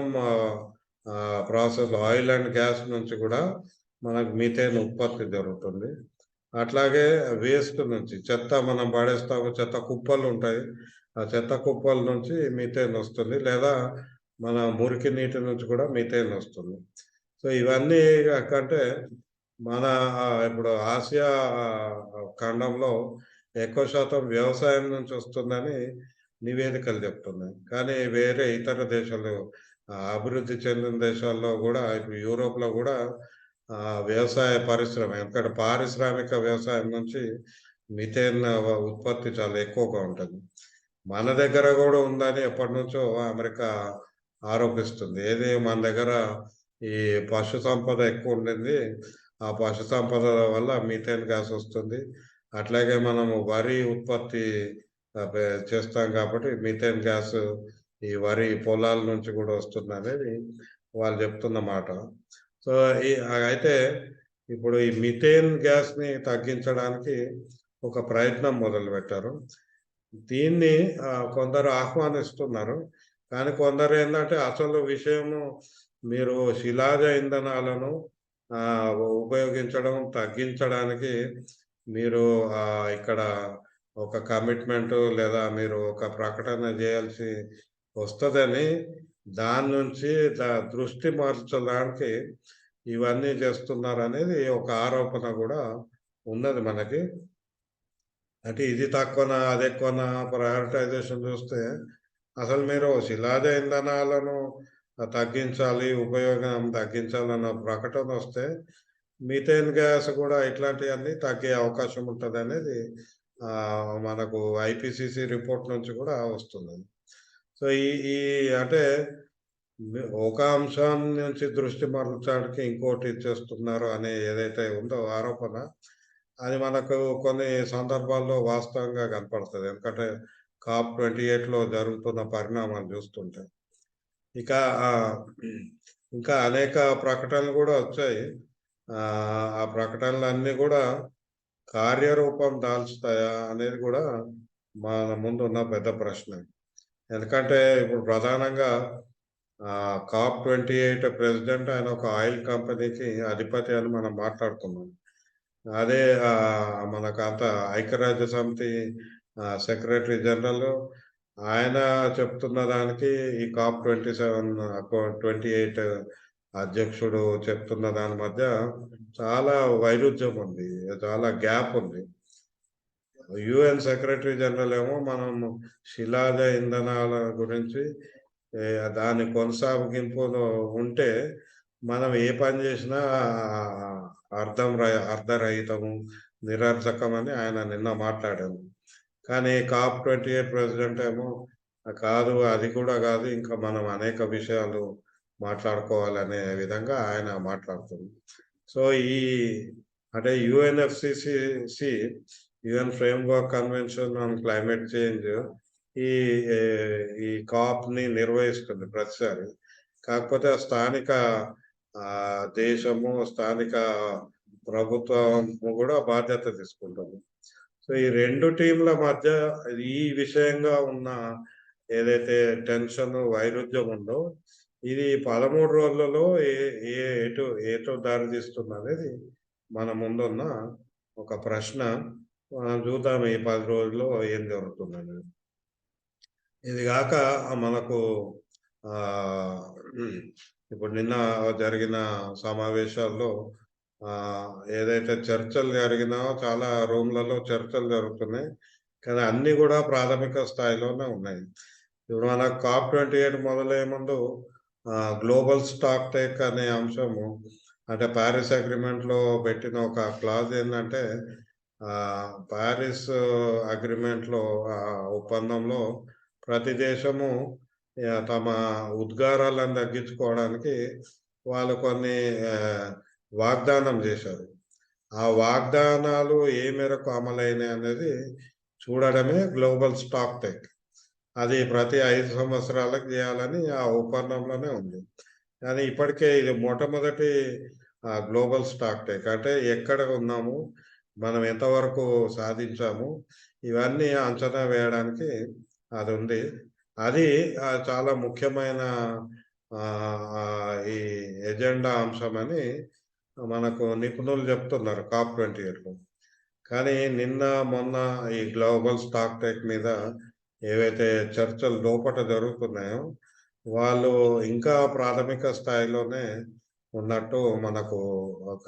ప్రాసెస్ ఆయిల్ అండ్ గ్యాస్ నుంచి గూడా మనకు మీథేన్ ఉత్పత్తి జరుగుతుంది. అట్లాగే వేస్ట్ నుంచి చెత్త మనం పడేస్తాము. చెత్త కుప్పలుంటాయి. ఆ చెత్త కుప్పల నుంచి మీథేన్ ఒస్తుంది. లేదా మన మురికి నీటి నుంచి కూడా మీథేన్ ఒస్తుంది. సో, ఇవన్నీ కంటే మన ఇప్పుడు ఆసియా ఖండంలో ఎక్కువ శాతం వ్యవసాయం నుంచి ఒస్తుందని నివేదికలు జెప్తున్నాయి. కానీ వేరే ఇతర దేశాలు, అభివృద్ధి చెందిన దేశాల్లో గూడా, ఇప్పుడు యూరోప్‌లో గూడా వ్యవసాయ పరిశ్రమ, ఎందుకంటే పారిశ్రామిక వ్యవసాయం నుంచి మిథేన్ ఉత్పత్తి చాలా ఎక్కువగా ఉంటది. మన దగ్గర గూడా ఉందని ఎప్పటినుంచో అమెరికా ఆరోపిస్తుంది. ఏది మన దగ్గర ఈ పశు సంపద ఎక్కువుండింది. ఆ పశు సంపద వల్ల మీథేన్ గ్యాస్ ఒస్తుంది. అట్లాగే మనము వరి ఉత్పత్తి ఆహ్, బె చేస్తాం కాబట్టి మీథేన్ గ్యాస్ ఈ వరి పొలాల నుంచి గూడా ఒస్తుందనేది వాళ్ళు జెప్తున్న మాట. సో, అయితే ఇప్పుడు ఈ మిథేన్ గ్యాస్‌ని తగ్గించడానికి ఒక ప్రయత్నం మొదలుపెట్టారు. దీన్ని కొందరు ఆహ్వానిస్తున్నారు. కానీ కొందరేందంటే అసలు విషయము, మీరు శిలాజ ఇంధనాలను ఉపయోగించడం తగ్గించడానికి మీరు ఇక్కడ ఒక కమిట్మెంటు లేదా మీరు ఒక ప్రకటన జేయాల్సి వస్తదని, దాని నుంచి దృష్టి మార్చడానికి ఇవన్నీ చేస్తున్నారనేది ఒక ఆరోపణ గూడా ఉన్నది మనకి. అంటే ఇది తక్కువనా, అదెక్కువనా, ప్రయారిటైజేషన్ చూస్తే అసలు మీరు శిలాజ ఇంధనాలను తగ్గించాలి, ఉపయోగం తగ్గించాలన్న ప్రకటనొస్తే, మీథేన్ గ్యాస్ గూడా ఇట్లాంటియన్నీ తగ్గే అవకాశం ఉంటదనేది మనకు ఐపీసీసీ రిపోర్ట్ నుంచి గూడా వస్తున్నది. సో, ఈ ఈ అంటే ఒక అంశం నుంచి దృష్టి మరల్చడానికి ఇంకోటి చేస్తున్నారు అనే ఏదైతే ఉందో ఆరోపణ, అది మనకు కొన్ని సందర్భాల్లో వాస్తవంగా కనపడతది. ఎందుకంటే COP28లో జరుగుతున్న పరిణామాలు చూస్తుంటే. ఇక ఆహ్, ఇంకా అనేక ప్రకటనలు గూడా వచ్చాయి. ఆ ప్రకటనలన్నీ గూడా కార్యరూపం దాల్చుతాయా అనేది గూడా మన ముందున్న పెద్ద ప్రశ్న. ఎందుకంటే ఇప్పుడు ప్రధానంగా COP28 ప్రెసిడెంట్ ఆయన ఒక ఆయిల్ కంపెనీకి అధిపతి అని మనం మాట్లాడుకున్నాం. అదే మనకంత ఐక్యరాజ్య సమితి సెక్రటరీ జనరల్, ఆయన చెప్తున్న దానికి ఈ COP27 28 అధ్యక్షుడు చెప్తున్న దాని మధ్య చాలా వైరుధ్యం ఉంది. చాలా గ్యాప్ ఉంది. UN సెక్రటరీ జనరల్ ఏమో మనం శిలాజ ఇంధనాల గురించి దాని కొనసాగింపులో ఉంటే మనం ఏ పని చేసినా అర్ధరహితము, నిరర్థకమని ఆయన నిన్న మాట్లాడారు. కానీ COP28 ప్రెసిడెంట్ ఏమో కాదు, అది కూడా కాదు, ఇంకా మనం అనేక విషయాలు మాట్లాడుకోవాలనే విధంగా ఆయన మాట్లాడుతుంది. సో ఈ అంటే UNFCCC, UN framework convention on climate change, ఈ ఈ COP ని నిర్వహిస్తుంది ప్రతిసారి. కాకపోతే స్థానిక దేశము, స్థానిక ప్రభుత్వం కూడా బాధ్యత తీసుకుంటుంది. సో ఈ 2 టీంల మధ్య ఈ విషయంగా ఉన్న ఏదైతే టెన్షన్, వైరుధ్యం ఉందో ఇది 13 రోజులలో ఎటు దారితీస్తుందనేది మన ముందున్న ఒక ప్రశ్న. మనం చూద్దాం ఈ 10 రోజుల్లో ఏం జరుగుతుందనేది. ఇది గాక మనకు ఇప్పుడు నిన్న జరిగిన సమావేశాల్లో ఏదైతే చర్చలు జరిగినాయో చాలా రూమ్లలో చర్చలు జరుగుతున్నాయి. కానీ అన్నీ కూడా ప్రాథమిక స్థాయిలోనే ఉన్నాయి. ఇప్పుడు మన COP28 మొదలయ్యే ముందు గ్లోబల్ స్టాక్ టేక్ అనే అంశము, అంటే ప్యారిస్ అగ్రిమెంట్లో పెట్టిన ఒక క్లాజ్ ఏంటంటే ప్యారిస్ అగ్రిమెంట్లో ఒప్పందంలో ప్రతి దేశము తమ ఉద్గారాలను తగ్గించుకోవడానికి వాళ్ళు కొన్ని వాగ్దానం చేశారు. ఆ వాగ్దానాలు ఏ మేరకు అమలైనాయి అనేది చూడడమే గ్లోబల్ స్టాక్ టేక్. అది ప్రతి 5 సంవత్సరాలకు చేయాలని ఆ ఒప్పందంలోనే ఉంది. కానీ ఇప్పటికే ఇది మొట్టమొదటి గ్లోబల్ స్టాక్ టేక్. అంటే ఎక్కడ ఉన్నాము, మనం ఎంతవరకు సాధించాము, ఇవన్నీ అంచనా వేయడానికి అది ఉంది. అది చాలా ముఖ్యమైన ఈ ఎజెండా అంశమని మనకు నిపుణులు చెప్తున్నారు COP28లో. కానీ నిన్న మొన్న ఈ గ్లోబల్ స్టాక్ టేక్ మీద ఏవైతే చర్చలు లోపట జరుగుతున్నాయో వాళ్ళు ఇంకా ప్రాథమిక స్థాయిలోనే ఉన్నట్టు మనకు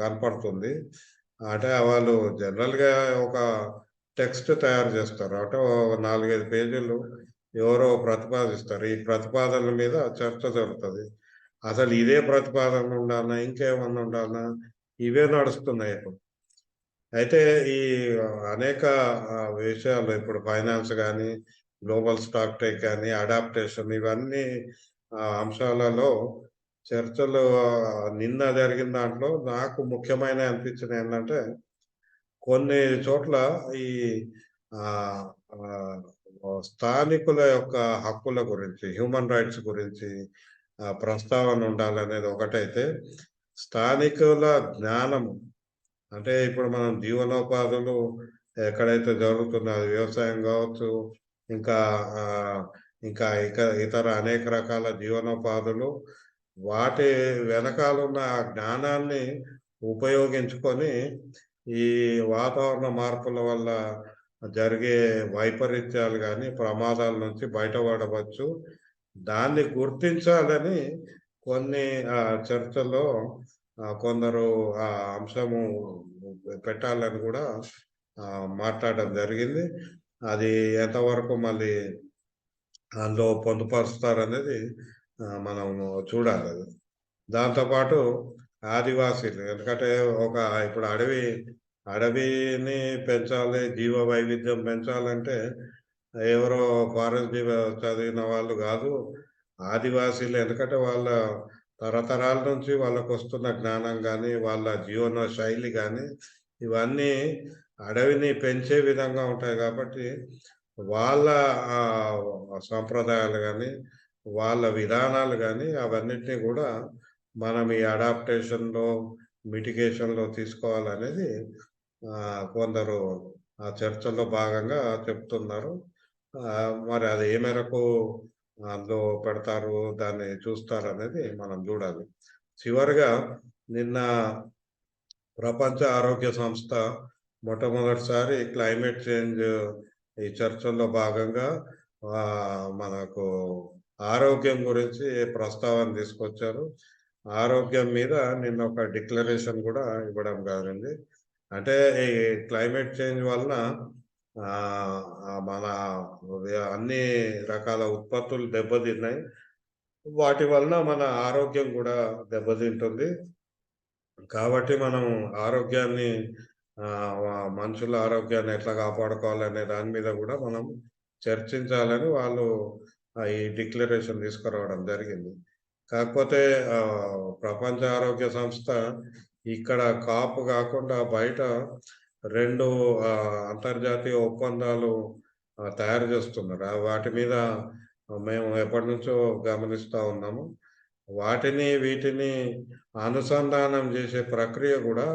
కనపడుతుంది. అంటే వాళ్ళు జనరల్గా ఒక టెక్స్ట్ తయారు చేస్తారు. అంటే 4-5 పేజీలు ఎవరో ప్రతిపాదిస్తారు. ఈ ప్రతిపాదనల మీద చర్చ జరుగుతుంది. అసలు ఇదే ప్రతిపాదన ఉండాలన్నా, ఇంకేమన్నా ఉండాలన్నా, ఇవే నడుస్తున్నాయి ఇప్పుడు. అయితే ఈ అనేక విషయాలు ఇప్పుడు ఫైనాన్స్ కానీ, గ్లోబల్ స్టాక్ టేక్ కానీ, అడాప్టేషన్, ఇవన్నీ అంశాలలో చర్చలు నిన్న జరిగిన దాంట్లో నాకు ముఖ్యమైన అనిపించిన ఏంటంటే కొన్ని చోట్ల ఈ స్థానికుల యొక్క హక్కుల గురించి, హ్యూమన్ రైట్స్ గురించి ప్రస్తావన ఉండాలనేది ఒకటైతే, స్థానికుల జ్ఞానము, అంటే ఇప్పుడు మనం జీవనోపాధులు ఎక్కడైతే జరుగుతున్నది వ్యవసాయం కావచ్చు, ఇంకా ఇతర అనేక రకాల జీవనోపాధులు, వాటి వెనకాలన్న ఆ జ్ఞానాన్ని ఉపయోగించుకొని ఈ వాతావరణ మార్పుల వల్ల జరిగే వైపరీత్యాలు కానీ, ప్రమాదాల నుంచి బయటపడవచ్చు. దాన్ని గుర్తించాలని కొన్ని చర్చల్లో కొందరు ఆ అంశము పెట్టాలని కూడా మాట్లాడడం జరిగింది. అది ఎంతవరకు మళ్ళీ అందులో పొందుపరుస్తారనేది మనం చూడాలి. అది దాంతోపాటు ఆదివాసీలు, ఎందుకంటే ఇప్పుడు అడవిని పెంచాలి, జీవ వైవిధ్యం పెంచాలంటే ఎవరో ఫారెస్ట్ చదివిన వాళ్ళు కాదు, ఆదివాసీలు. ఎందుకంటే వాళ్ళ తరతరాల నుంచి వాళ్ళకు వస్తున్న జ్ఞానం కానీ, వాళ్ళ జీవన శైలి కానీ, ఇవన్నీ అడవిని పెంచే విధంగా ఉంటాయి. కాబట్టి వాళ్ళ సంప్రదాయాలు కానీ, వాళ్ళ విధానాలు కానీ, అవన్నిటినీ కూడా మనం ఈ అడాప్టేషన్లో, మిటిగేషన్లో తీసుకోవాలనేది కొందరు ఆ చర్చల్లో భాగంగా చెప్తున్నారు. మరి అది ఏ మేరకు అందులో పెడతారు, దాన్ని చూస్తారు అనేది మనం చూడాలి. చివరిగా నిన్న ప్రపంచ ఆరోగ్య సంస్థ మొట్టమొదటిసారి క్లైమేట్ చేంజ్ ఈ చర్చల్లో భాగంగా మనకు ఆరోగ్యం గురించి ప్రస్తావన తీసుకొచ్చారు. ఆరోగ్యం మీద నిన్న ఒక డిక్లరేషన్ కూడా ఇవ్వడం జరిగింది. అంటే ఈ క్లైమేట్ చేంజ్ వలన మన అన్ని రకాల ఉత్పత్తులు దెబ్బతిన్నాయి. వాటి వలన మన ఆరోగ్యం కూడా దెబ్బతింటుంది. కాబట్టి మనం ఆరోగ్యాన్ని మనుషుల ఆరోగ్యాన్ని ఎట్లా కాపాడుకోవాలనే దాని మీద కూడా మనం చర్చించాలని వాళ్ళు ఈ డిక్లరేషన్ తీసుకురావడం జరిగింది. కాకపోతే ప్రపంచ ఆరోగ్య సంస్థ ఇక్కడ కాపు కాకుండా బయట 2 అంతర్జాతీయ ఒప్పందాలు తయారు చేస్తున్నారు. వాటి మీద మేము ఎప్పటినుంచో గమనిస్తా ఉన్నాము. వీటిని అనుసంధానం చేసే ప్రక్రియ కూడా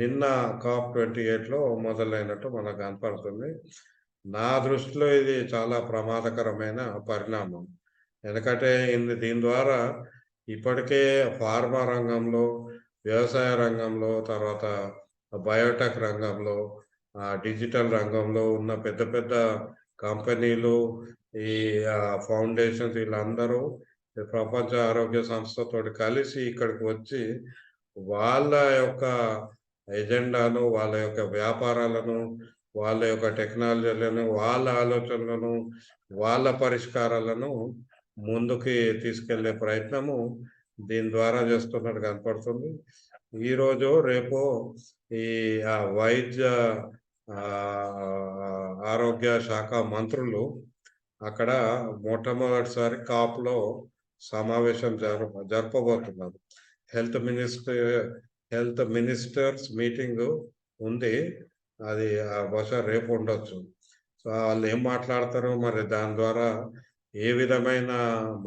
నిన్న COP28లో మొదలైనట్టు మనకు కనపడుతుంది. నా దృష్టిలో ఇది చాలా ప్రమాదకరమైన పరిణామం. ఎందుకంటే దీని ద్వారా ఇప్పటికే ఫార్మా రంగంలో, వ్యవసాయ రంగంలో, తర్వాత బయోటెక్ రంగంలో, డిజిటల్ రంగంలో ఉన్న పెద్ద పెద్ద కంపెనీలు, ఈ ఫౌండేషన్స్ వీళ్ళందరూ ప్రపంచ ఆరోగ్య సంస్థతోటి కలిసి ఇక్కడికి వచ్చి వాళ్ళ యొక్క ఎజెండాను, వాళ్ళ యొక్క వ్యాపారాలను, వాళ్ళ యొక్క టెక్నాలజీలను, వాళ్ళ ఆలోచనలను, వాళ్ళ పరిష్కారాలను ముందుకి తీసుకెళ్లే ప్రయత్నము దీని ద్వారా చేస్తున్నట్టు కనపడుతుంది. ఈరోజు రేపు ఈ వైద్య ఆరోగ్య శాఖ మంత్రులు అక్కడ మొట్టమొదటిసారి COPలో సమావేశం జరపబోతున్నారు. హెల్త్ మినిస్టర్స్ మీటింగ్ ఉంది. అది బహుశా రేపు ఉండొచ్చు. సో వాళ్ళు ఏం మాట్లాడతారో మరి దాని ద్వారా ఏ విధమైన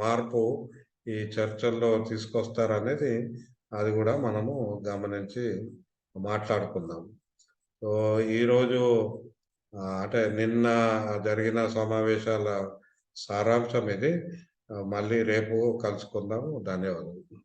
మార్పు ఈ చర్చల్లో తీసుకొస్తారనేది అది కూడా మనము గమనించి మాట్లాడుకుందాం. సో ఈరోజు అంటే నిన్న జరిగిన సమావేశాల సారాంశం ఇది. మళ్ళీ రేపు కలుసుకుందాము. ధన్యవాదాలు.